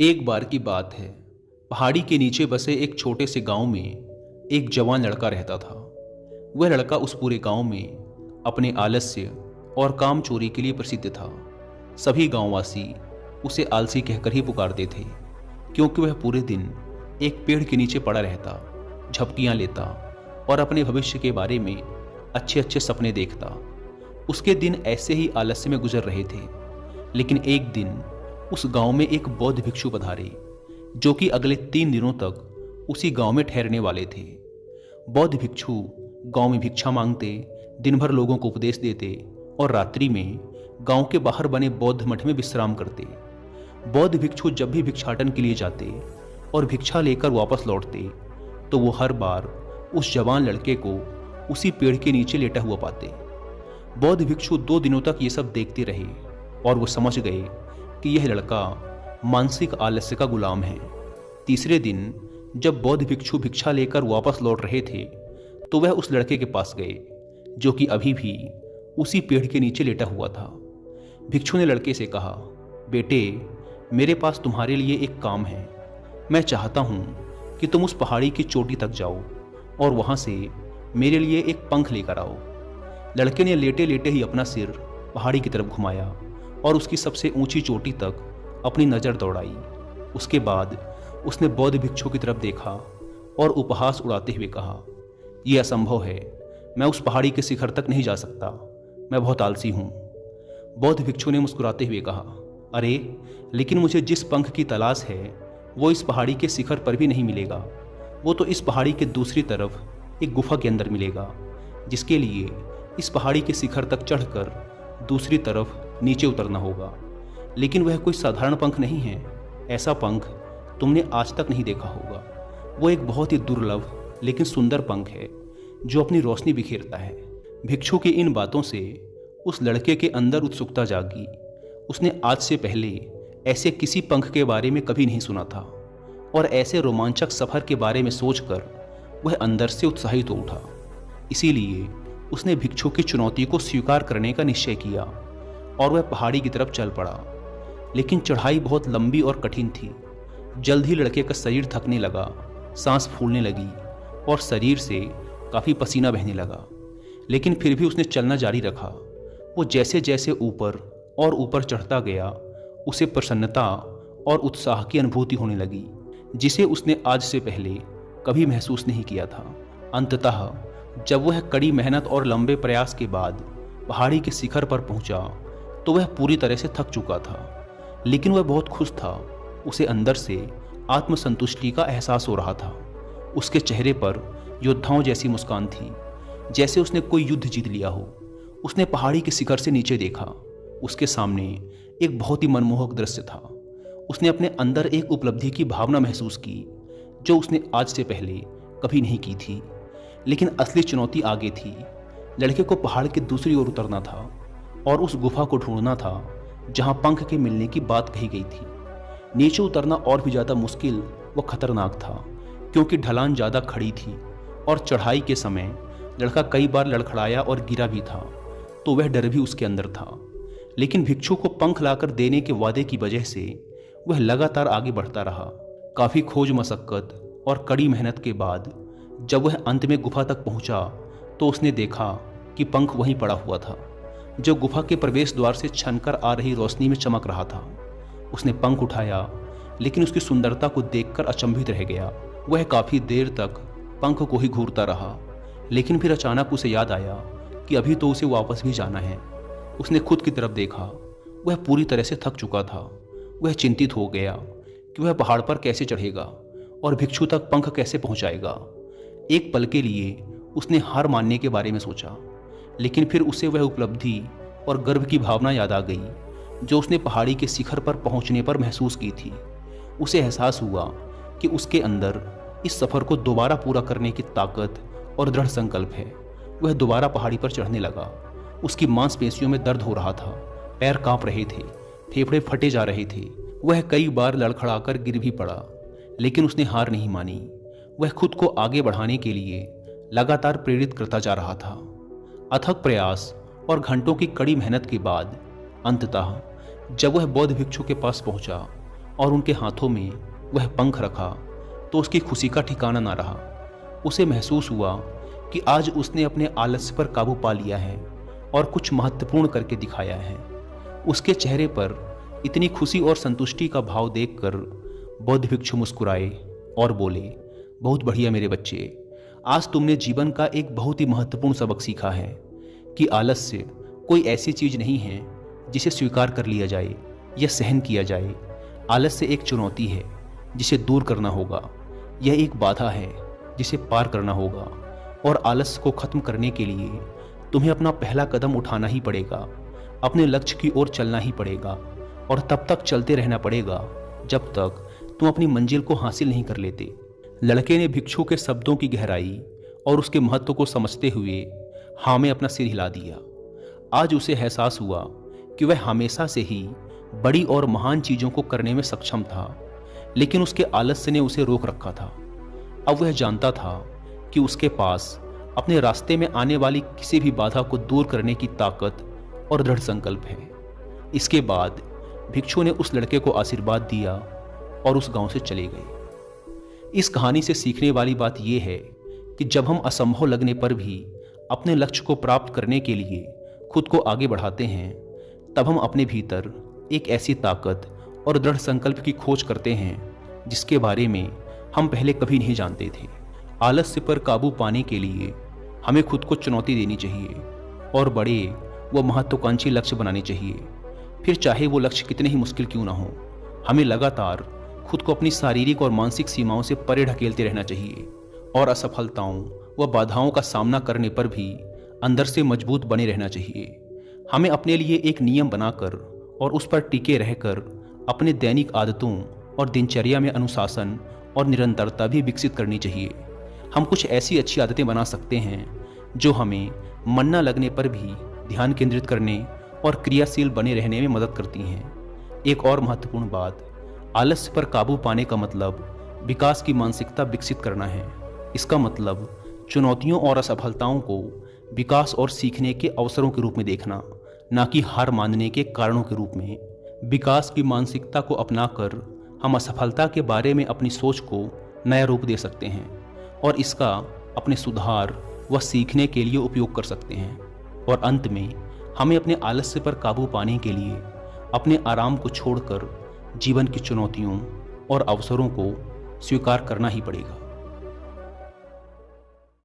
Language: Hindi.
एक बार की बात है। पहाड़ी के नीचे बसे एक छोटे से गांव में एक जवान लड़का रहता था। वह लड़का उस पूरे गांव में अपने आलस्य और काम चोरी के लिए प्रसिद्ध था। सभी गांववासी उसे आलसी कहकर ही पुकारते थे, क्योंकि वह पूरे दिन एक पेड़ के नीचे पड़ा रहता, झपकियां लेता और अपने भविष्य के बारे में अच्छे अच्छे सपने देखता। उसके दिन ऐसे ही आलस्य में गुजर रहे थे। लेकिन एक दिन उस गांव में एक बौद्ध भिक्षु पधारे, जो कि अगले 3 दिनों तक उसी गांव में ठहरने वाले थे। बौद्ध भिक्षु गांव में भिक्षा मांगते, दिन भर लोगों को उपदेश देते और रात्रि में गांव के बाहर बने बौद्ध मठ में विश्राम करते। बौद्ध भिक्षु जब भी भिक्षाटन के लिए जाते और भिक्षा लेकर वापस लौटते, तो वो हर बार उस जवान लड़के को उसी पेड़ के नीचे लेटा हुआ पाते। बौद्ध भिक्षु 2 दिनों तक ये सब देखते रहे और वो समझ गए कि यह लड़का मानसिक आलस्य का गुलाम है। तीसरे दिन जब बौद्ध भिक्षु भिक्षा लेकर वापस लौट रहे थे, तो वह उस लड़के के पास गए, जो कि अभी भी उसी पेड़ के नीचे लेटा हुआ था। भिक्षु ने लड़के से कहा, बेटे, मेरे पास तुम्हारे लिए एक काम है। मैं चाहता हूँ कि तुम उस पहाड़ी की चोटी तक जाओ और वहाँ से मेरे लिए एक पंख लेकर आओ। लड़के ने लेटे लेटे ही अपना सिर पहाड़ी की तरफ घुमाया और उसकी सबसे ऊंची चोटी तक अपनी नज़र दौड़ाई। उसके बाद उसने बौद्ध भिक्षु की तरफ देखा और उपहास उड़ाते हुए कहा, यह असंभव है, मैं उस पहाड़ी के शिखर तक नहीं जा सकता, मैं बहुत आलसी हूँ। बौद्ध भिक्षु ने मुस्कुराते हुए कहा, अरे, लेकिन मुझे जिस पंख की तलाश है वो इस पहाड़ी के शिखर पर भी नहीं मिलेगा। वो तो इस पहाड़ी के दूसरी तरफ एक गुफा के अंदर मिलेगा, जिसके लिए इस पहाड़ी के शिखर तक चढ़कर दूसरी तरफ नीचे उतरना होगा। लेकिन वह कोई साधारण पंख नहीं है। ऐसा पंख तुमने आज तक नहीं देखा होगा। वो एक बहुत ही दुर्लभ लेकिन सुंदर पंख है, जो अपनी रोशनी बिखेरता है। भिक्षु की इन बातों से उस लड़के के अंदर उत्सुकता जागी। उसने आज से पहले ऐसे किसी पंख के बारे में कभी नहीं सुना था और ऐसे रोमांचक सफर के बारे में सोचकर वह अंदर से उत्साहित हो उठा। इसीलिए उसने भिक्षु की चुनौती को स्वीकार करने का निश्चय किया और वह पहाड़ी की तरफ चल पड़ा। लेकिन चढ़ाई बहुत लंबी और कठिन थी। जल्द ही लड़के का शरीर थकने लगा, सांस फूलने लगी और शरीर से काफ़ी पसीना बहने लगा। लेकिन फिर भी उसने चलना जारी रखा। वो जैसे जैसे ऊपर और ऊपर चढ़ता गया, उसे प्रसन्नता और उत्साह की अनुभूति होने लगी, जिसे उसने आज से पहले कभी महसूस नहीं किया था। अंततः जब वह कड़ी मेहनत और लंबे प्रयास के बाद पहाड़ी के शिखर पर पहुंचा, तो वह पूरी तरह से थक चुका था। लेकिन वह बहुत खुश था। उसे अंदर से आत्मसंतुष्टि का एहसास हो रहा था। उसके चेहरे पर योद्धाओं जैसी मुस्कान थी, जैसे उसने कोई युद्ध जीत लिया हो। उसने पहाड़ी के शिखर से नीचे देखा। उसके सामने एक बहुत ही मनमोहक दृश्य था। उसने अपने अंदर एक उपलब्धि की भावना महसूस की, जो उसने आज से पहले कभी नहीं की थी। लेकिन असली चुनौती आगे थी। लड़के को पहाड़ की दूसरी ओर उतरना था और उस गुफा को ढूंढना था जहां पंख के मिलने की बात कही गई थी। नीचे उतरना और भी ज़्यादा मुश्किल व खतरनाक था, क्योंकि ढलान ज़्यादा खड़ी थी और चढ़ाई के समय लड़का कई बार लड़खड़ाया और गिरा भी था, तो वह डर भी उसके अंदर था। लेकिन भिक्षु को पंख लाकर देने के वादे की वजह से वह लगातार आगे बढ़ता रहा। काफ़ी खोज मशक्कत और कड़ी मेहनत के बाद जब वह अंत में गुफा तक पहुंचा, तो उसने देखा कि पंख वहीं पड़ा हुआ था, जो गुफा के प्रवेश द्वार से छनकर आ रही रोशनी में चमक रहा था। उसने पंख उठाया, लेकिन उसकी सुंदरता को देखकर अचंभित रह गया। वह काफ़ी देर तक पंख को ही घूरता रहा, लेकिन फिर अचानक उसे याद आया कि अभी तो उसे वापस भी जाना है। उसने खुद की तरफ देखा। वह पूरी तरह से थक चुका था। वह चिंतित हो गया कि वह पहाड़ पर कैसे चढ़ेगा और भिक्षु तक पंख कैसे पहुंचाएगा। एक पल के लिए उसने हार मानने के बारे में सोचा, लेकिन फिर उसे वह उपलब्धि और गर्व की भावना याद आ गई जो उसने पहाड़ी के शिखर पर पहुंचने पर महसूस की थी। उसे एहसास हुआ कि उसके अंदर इस सफ़र को दोबारा पूरा करने की ताकत और दृढ़ संकल्प है। वह दोबारा पहाड़ी पर चढ़ने लगा। उसकी मांसपेशियों में दर्द हो रहा था, पैर कांप रहे थे, फेफड़े फटे जा रहे थे। वह कई बार लड़खड़ाकर गिर भी पड़ा, लेकिन उसने हार नहीं मानी। वह खुद को आगे बढ़ाने के लिए लगातार प्रेरित करता जा रहा था। अथक प्रयास और घंटों की कड़ी मेहनत के बाद अंततः जब वह बौद्ध भिक्षु के पास पहुंचा, और उनके हाथों में वह पंख रखा तो उसकी खुशी का ठिकाना ना रहा। उसे महसूस हुआ कि आज उसने अपने आलस्य पर काबू पा लिया है और कुछ महत्वपूर्ण करके दिखाया है। उसके चेहरे पर इतनी खुशी और संतुष्टि का भाव देखकर बौद्ध भिक्षु मुस्कुराए और बोले, बहुत बढ़िया मेरे बच्चे, आज तुमने जीवन का एक बहुत ही महत्वपूर्ण सबक सीखा है कि आलस्य कोई ऐसी चीज नहीं है जिसे स्वीकार कर लिया जाए या सहन किया जाए। आलस्य एक चुनौती है जिसे दूर करना होगा। यह एक बाधा है जिसे पार करना होगा और आलस्य को खत्म करने के लिए तुम्हें अपना पहला कदम उठाना ही पड़ेगा। अपने लक्ष्य की ओर चलना ही पड़ेगा और तब तक चलते रहना पड़ेगा जब तक तुम अपनी मंजिल को हासिल नहीं कर लेते। लड़के ने भिक्षु के शब्दों की गहराई और उसके महत्व को समझते हुए हाँ में अपना सिर हिला दिया। आज उसे एहसास हुआ कि वह हमेशा से ही बड़ी और महान चीजों को करने में सक्षम था, लेकिन उसके आलस्य ने उसे रोक रखा था। अब वह जानता था कि उसके पास अपने रास्ते में आने वाली किसी भी बाधा को दूर करने की ताकत और दृढ़ संकल्प है। इसके बाद भिक्षु ने उस लड़के को आशीर्वाद दिया और उस गांव से चले गए। इस कहानी से सीखने वाली बात यह है कि जब हम असंभव लगने पर भी अपने लक्ष्य को प्राप्त करने के लिए खुद को आगे बढ़ाते हैं, तब हम अपने भीतर एक ऐसी ताकत और दृढ़ संकल्प की खोज करते हैं जिसके बारे में हम पहले कभी नहीं जानते थे। आलस्य पर काबू पाने के लिए हमें खुद को चुनौती देनी चाहिए और बड़े व महत्वाकांक्षी लक्ष्य बनाने चाहिए। फिर चाहे वो लक्ष्य कितने ही मुश्किल क्यों ना हो, हमें लगातार खुद को अपनी शारीरिक और मानसिक सीमाओं से परे ढकेलते रहना चाहिए और असफलताओं व बाधाओं का सामना करने पर भी अंदर से मजबूत बने रहना चाहिए। हमें अपने लिए एक नियम बनाकर और उस पर टिके रहकर अपने दैनिक आदतों और दिनचर्या में अनुशासन और निरंतरता भी विकसित करनी चाहिए। हम कुछ ऐसी अच्छी आदतें बना सकते हैं जो हमें मन न लगने पर भी ध्यान केंद्रित करने और क्रियाशील बने रहने में मदद करती हैं। एक और महत्वपूर्ण बात, आलस्य पर काबू पाने का मतलब विकास की मानसिकता विकसित करना है। इसका मतलब चुनौतियों और असफलताओं को विकास और सीखने के अवसरों के रूप में देखना, ना कि हार मानने के कारणों के रूप में। विकास की मानसिकता को अपनाकर हम असफलता के बारे में अपनी सोच को नया रूप दे सकते हैं और इसका अपने सुधार व सीखने के लिए उपयोग कर सकते हैं। और अंत में हमें अपने आलस्य पर काबू पाने के लिए अपने आराम को छोड़कर जीवन की चुनौतियों और अवसरों को स्वीकार करना ही पड़ेगा।